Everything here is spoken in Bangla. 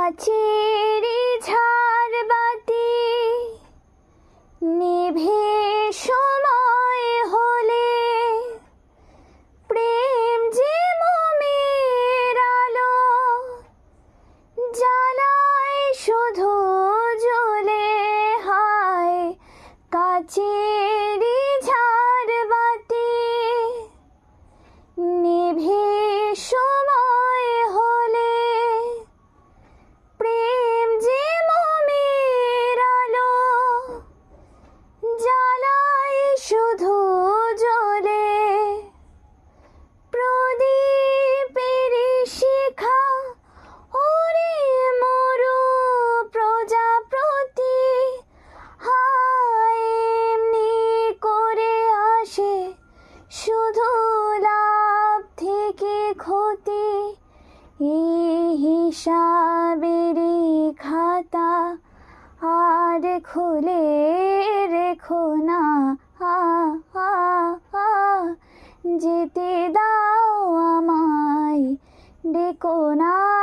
কাচেরি ঝাড়বাতি নিভে সময় হলে প্রেম যে মোমের আলো জ্বালায় শুধু জ্বলে হায় কাচেরি ঝাড়বাতি নিভে সময় হলে প্রেম যে মোমের আলো জ্বালায় শুধু জ্বলে প্রদীপের শিখা ওরে মরু প্রজাপতি হায় এমনি করে আসে শুধু লাভ থেকে ক্ষতি এই হিসাবেরই খাতা আর খুলে রেখো না যেতে দাও আমায় ডেকো না।